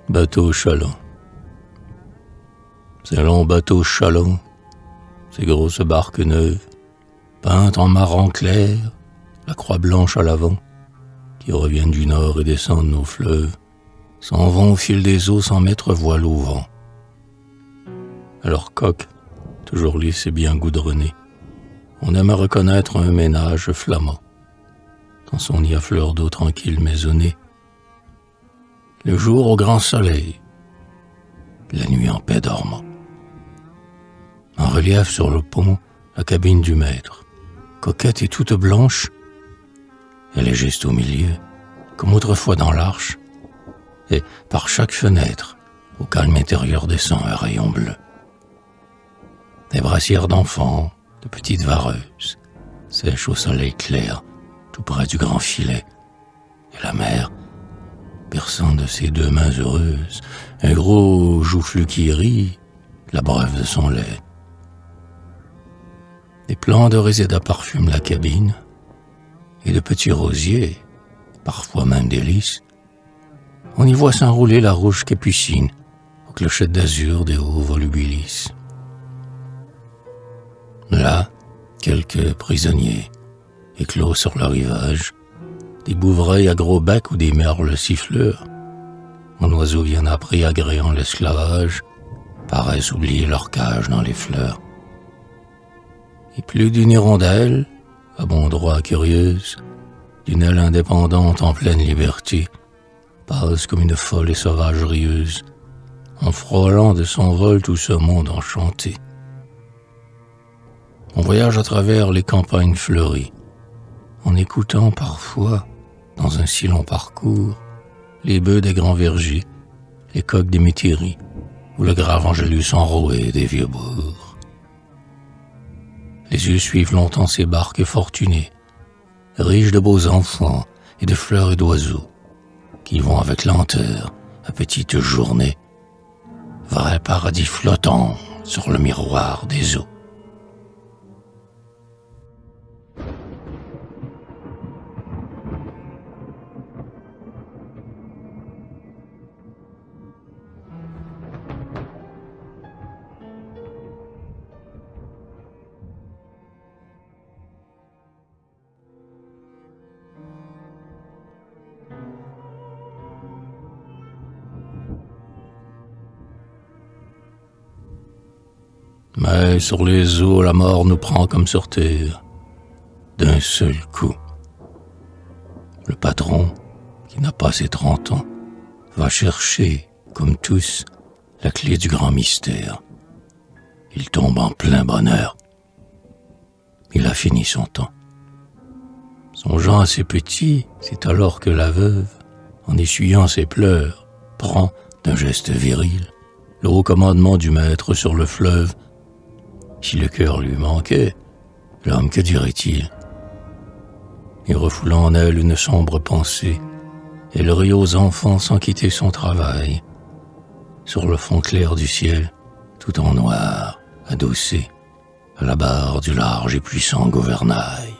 Bateau chaland. Ces longs bateaux chalants, ces grosses barques neuves, peintes en marron clair, la croix blanche à l'avant, qui reviennent du nord et descendent nos fleuves, s'en vont au fil des eaux sans mettre voile au vent. À leur coque, toujours lisse et bien goudronnée, on aime à reconnaître un ménage flamand, dans son nid à fleurs d'eau tranquille maisonnée. Le jour au grand soleil, la nuit en paix dormant. En relief sur le pont, la cabine du maître, coquette et toute blanche, elle est juste au milieu, comme autrefois dans l'arche, et par chaque fenêtre, au calme intérieur descend un rayon bleu. Des brassières d'enfants, de petites vareuses, sèchent au soleil clair, tout près du grand filet, et la mer, berçant de ses deux mains heureuses, un gros joufflu qui rit, la breuve de son lait. Des plants de réseda parfument la cabine, et de petits rosiers, parfois même des lys, on y voit s'enrouler la rouge capucine aux clochettes d'azur des hauts volubilis. Là, quelques prisonniers, éclos sur le rivage, des bouvreuils à gros bec ou des merles siffleurs, mon oiseau bien appris agréant l'esclavage, paraissent oublier leur cage dans les fleurs. Et plus d'une hirondelle, à bon droit curieuse, d'une aile indépendante en pleine liberté, passe comme une folle et sauvage rieuse, en frôlant de son vol tout ce monde enchanté. On voyage à travers les campagnes fleuries, en écoutant parfois, dans un si long parcours, les bœufs des grands vergers, les coqs des métairies, ou le grave angélus enroué des vieux bourgs. Les yeux suivent longtemps ces barques fortunées, riches de beaux enfants et de fleurs et d'oiseaux, qui vont avec lenteur, à petites journées, vrai paradis flottant sur le miroir des eaux. Mais sur les eaux, la mort nous prend comme sur terre, d'un seul coup. Le patron, qui n'a pas ses 30 ans, va chercher, comme tous, la clé du grand mystère. Il tombe en plein bonheur. Il a fini son temps. Songeant à ses petits, c'est alors que la veuve, en essuyant ses pleurs, prend, d'un geste viril, le haut commandement du maître sur le fleuve. Si le cœur lui manquait, l'homme que dirait-il? Et refoulant en elle une sombre pensée, elle rit aux enfants sans quitter son travail, sur le fond clair du ciel, tout en noir, adossé à la barre du large et puissant gouvernail.